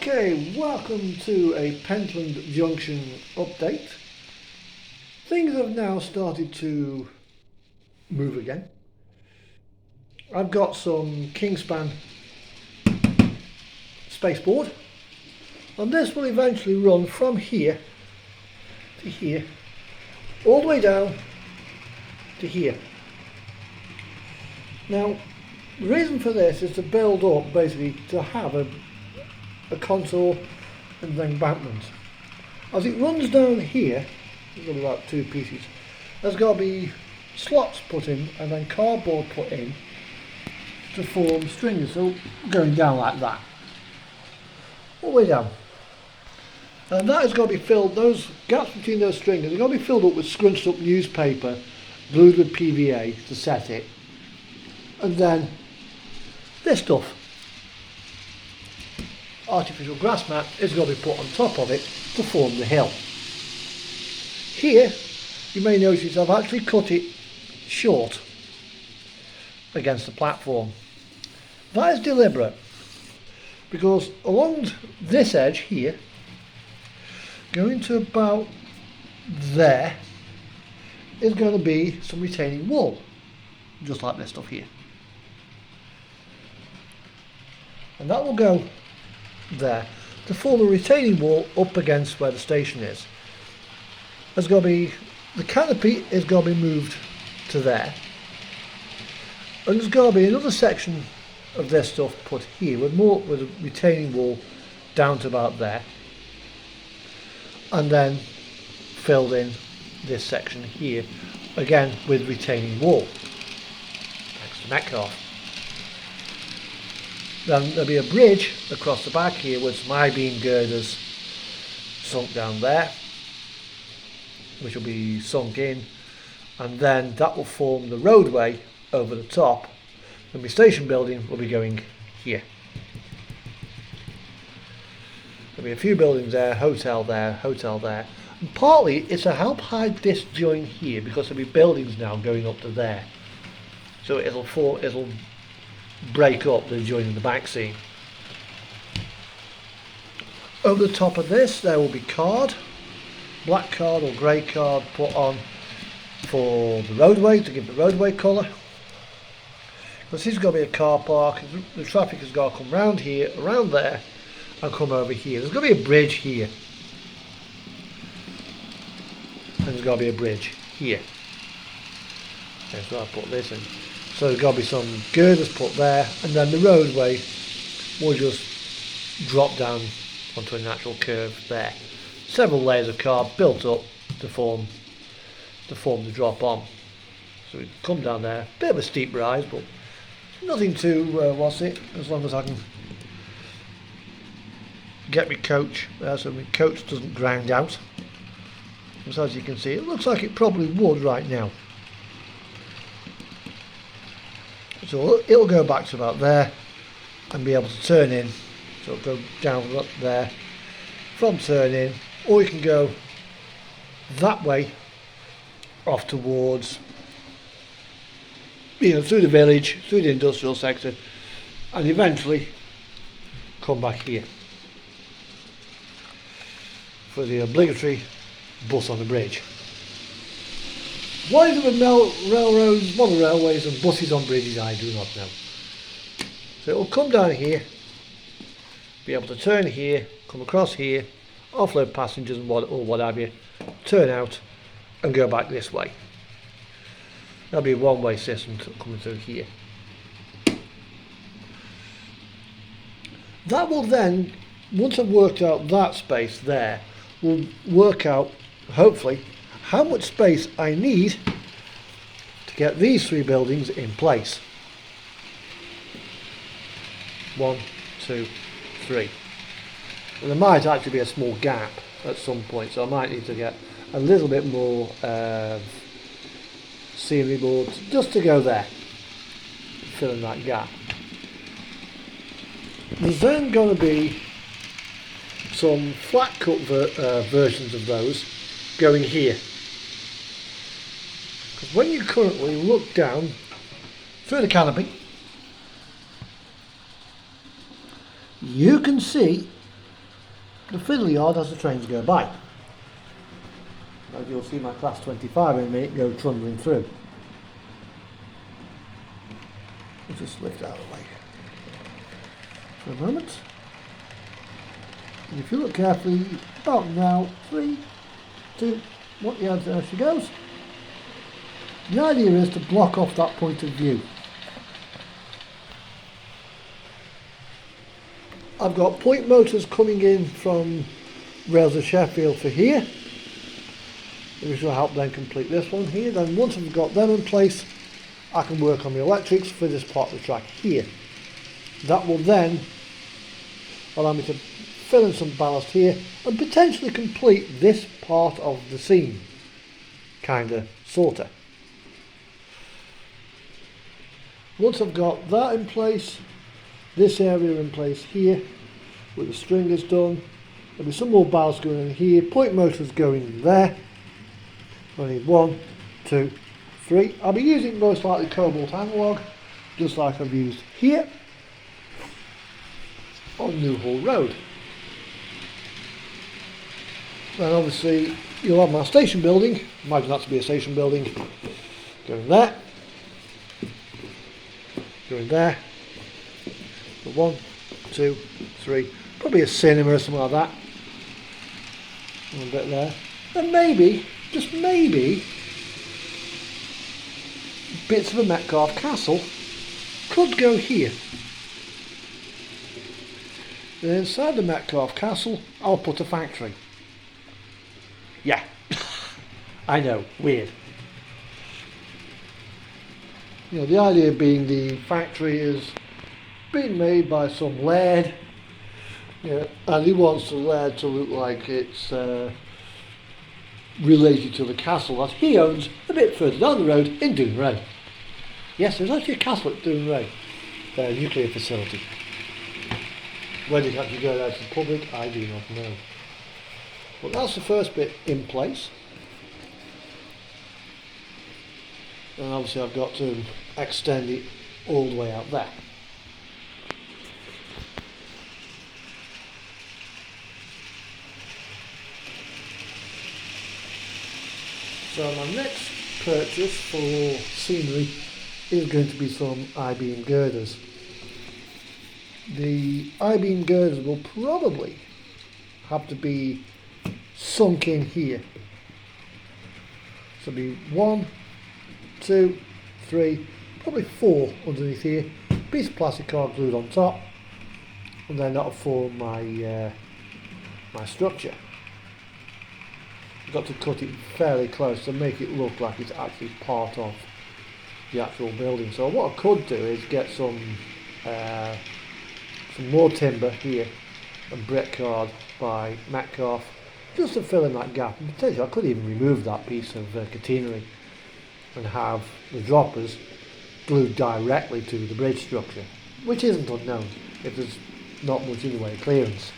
Okay, welcome to a Pentland Junction update. Things have now started to move again. I've got some Kingspan spaceboard, and this will eventually run from here to here, all the way down to here. Now, the reason for this is to build up, basically, to have a contour and then embankment. As it runs down here, there's got about two pieces, there's got to be slots put in and then cardboard put in to form strings, so going down like that, all the way down. And that has got to be filled, those gaps between those strings are going to be filled up with scrunched up newspaper, glued with PVA to set it, and then this stuff, artificial grass mat, is going to be put on top of it to form the hill. Here you may notice I've actually cut it short against the platform. That is deliberate, because along this edge here, going to about there, is going to be some retaining wall, just like this stuff here. And that will go there to form a retaining wall up against where the station is. There's got to be, the canopy is going to be moved to there, and there's got to be another section of this stuff put here with a retaining wall down to about there, and then filled in this section here again with retaining wall. Thanks to Metcalf. Then there'll be a bridge across the back here with some I-beam girders sunk down there, which will be sunk in, and then that will form the roadway over the top, and the station building will be going here. There'll be a few buildings there, hotel there, and partly it's to help hide this joint here, because there'll be buildings now going up to there, so it'll break up the joint in the back seam. Over the top of this there will be card, black card or grey card put on for the roadway, to give the roadway colour. Because this is going to be a car park, the traffic has got to come round here, around there, and come over here. There's going to be a bridge here, and there's got to be a bridge here. Okay, so I'll put this in. So there's got to be some girders put there, and then the roadway will just drop down onto a natural curve there. Several layers of car built up to form the drop on. So we come down there, bit of a steep rise, but nothing too as long as I can get my coach there so my coach doesn't ground out. So as you can see, it looks like it probably would right now. So it'll go back to about there and be able to turn in. So it'll go down up there from turn in, or you can go that way off towards, through the village, through the industrial sector, and eventually come back here for the obligatory bus on the bridge. Why there were railroads, model railways and buses on bridges, I do not know. So it will come down here, be able to turn here, come across here, offload passengers and what have you, turn out and go back this way. There'll be a one-way system coming through here. That will then, once I've worked out that space there, we'll work out, hopefully, how much space I need to get these three buildings in place. 1, 2, 3. And there might actually be a small gap at some point, so I might need to get a little bit more scenery boards just to go there, fill in that gap. There's then going to be some flat cut versions of those going here. Because when you currently look down through the canopy, you can see the fiddle yard as the trains go by. As you'll see my class 25 in a minute go trundling through. I'll just lift out of the way for a moment. And if you look carefully, about now, 3, 2, 1, yeah, there she goes. The idea is to block off that point of view. I've got point motors coming in from Rails of Sheffield for here, which will help then complete this one here. Then once I've got them in place, I can work on the electrics for this part of the track here. That will then allow me to fill in some ballast here and potentially complete this part of the seam, kinda, sorta. Once I've got that in place, this area in place here, with the stringers done, there'll be some more ballast going in here, point motors going in there. I need 1, 2, 3. I'll be using most likely cobalt analog, just like I've used here on Newhall Road. Then obviously you'll have my station building, imagine that to be a station building, going there, going there, 1, 2, 3, probably a cinema or something like that, and a bit there, and maybe, just maybe, bits of a Metcalfe castle could go here. And inside the Metcalfe castle I'll put a factory. Yeah, I know, weird. You know, the idea being the factory is being made by some laird, and he wants the laird to look like it's related to the castle that he owns a bit further down the road in Doonray. Yes, there's actually a castle at Doonray, a nuclear facility. Whether it actually go out to the public, I do not know. But that's the first bit in place. And obviously I've got to extend it all the way out there. So my next purchase for scenery is going to be some I-beam girders. The I-beam girders will probably have to be sunk in here. So it'll be 1, 2, 3, probably 4 underneath here. Piece of plastic card glued on top, and then that'll form my my structure. I've got to cut it fairly close to make it look like it's actually part of the actual building. So what I could do is get some more timber here and brick card by Metcalfe, just to fill in that gap. And potentially I could even remove that piece of catenary and have the droppers glued directly to the bridge structure, which isn't unknown if there's not much in the way of clearance.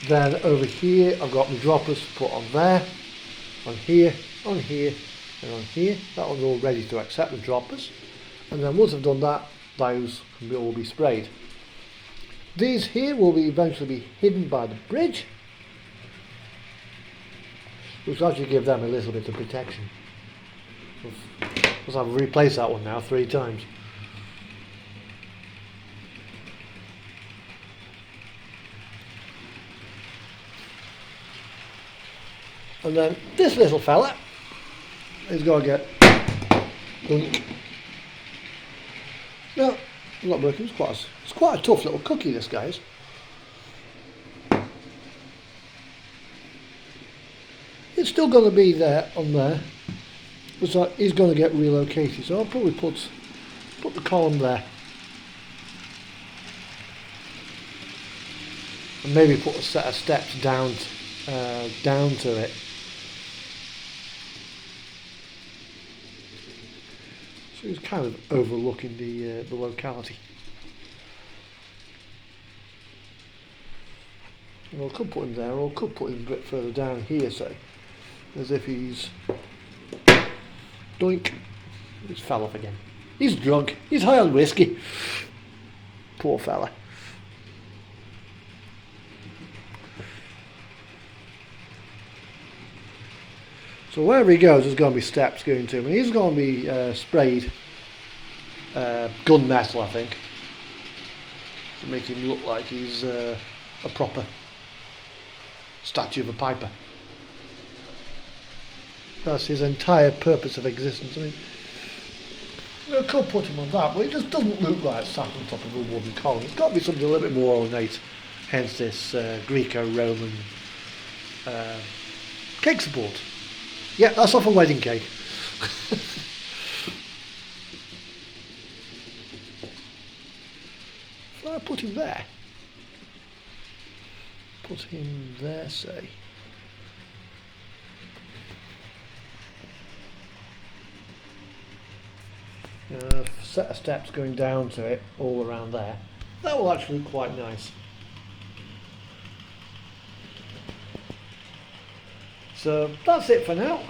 Then over here I've got my droppers put on there, on here, and on here. That one's all ready to accept the droppers. And then once I've done that, those can all be sprayed. These here will eventually be hidden by the bridge, which will actually give them a little bit of protection. Because I've replaced that one now 3 times. And then this little fella is going to get dunk. No, I'm not broken. It's quite a tough little cookie, this guy is. It's still going to be there on there, but he's going to get relocated. So I'll probably put the column there, and maybe put a set of steps down to it. So it's kind of overlooking the locality. Well, I could put him there, or I could put him a bit further down here, so as if he's doink. He's fell off again. He's drunk. He's high on whiskey. Poor fella. So wherever he goes, there's going to be steps going to him, and he's going to be sprayed gunmetal, I think, to make him look like he's a proper statue of a piper. That's his entire purpose of existence. I mean, I could put him on that, but it just doesn't look like sat on top of a wooden column. It's got to be something a little bit more ornate, hence this Greco-Roman cake support. Yeah, that's off a wedding cake. If I put him there, say. A set of steps going down to it all around there. That will actually look quite nice. So that's it for now.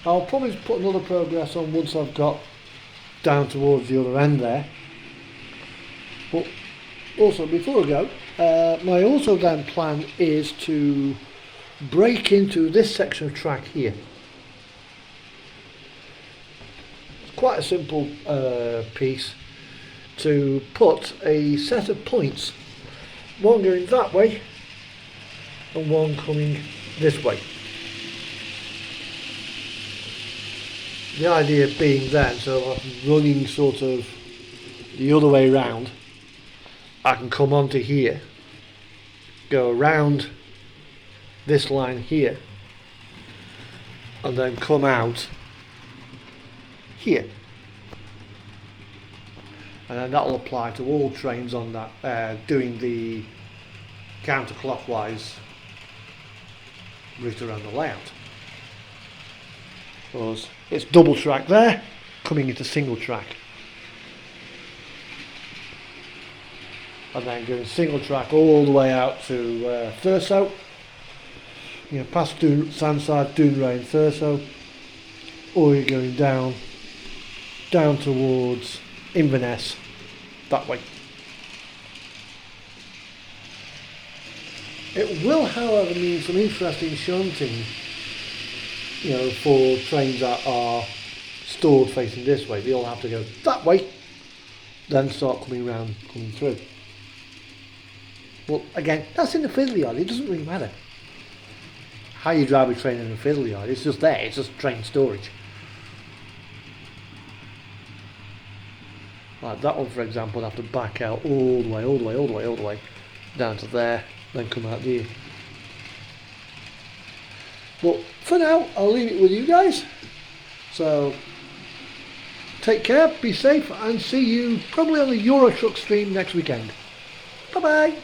I'll probably put another progress on once I've got down towards the other end there. But also, before I go, my also then plan is to break into this section of track here. It's quite a simple piece to put a set of points, one going that way and one coming this way. The idea being then, so I'm running sort of the other way round, I can come onto here, go around this line here, and then come out here. And then that will apply to all trains on that, doing the counterclockwise route around the layout. Because it's double track there, coming into single track. And then going single track all the way out to Thurso, you know, past Sandside, Dounreay and Thurso, or you're going down towards Inverness that way. It will, however, mean some interesting shunting, you know, for trains that are stored facing this way. They all have to go that way, then start coming through. Well, again, that's in the fiddle yard. It doesn't really matter how you drive a train in a fiddle yard. It's just there. It's just train storage. Like that one, for example, would have to back out all the way down to there, then come out here. But for now, I'll leave it with you guys. So take care, be safe, and see you probably on the Euro Truck stream next weekend. Bye bye.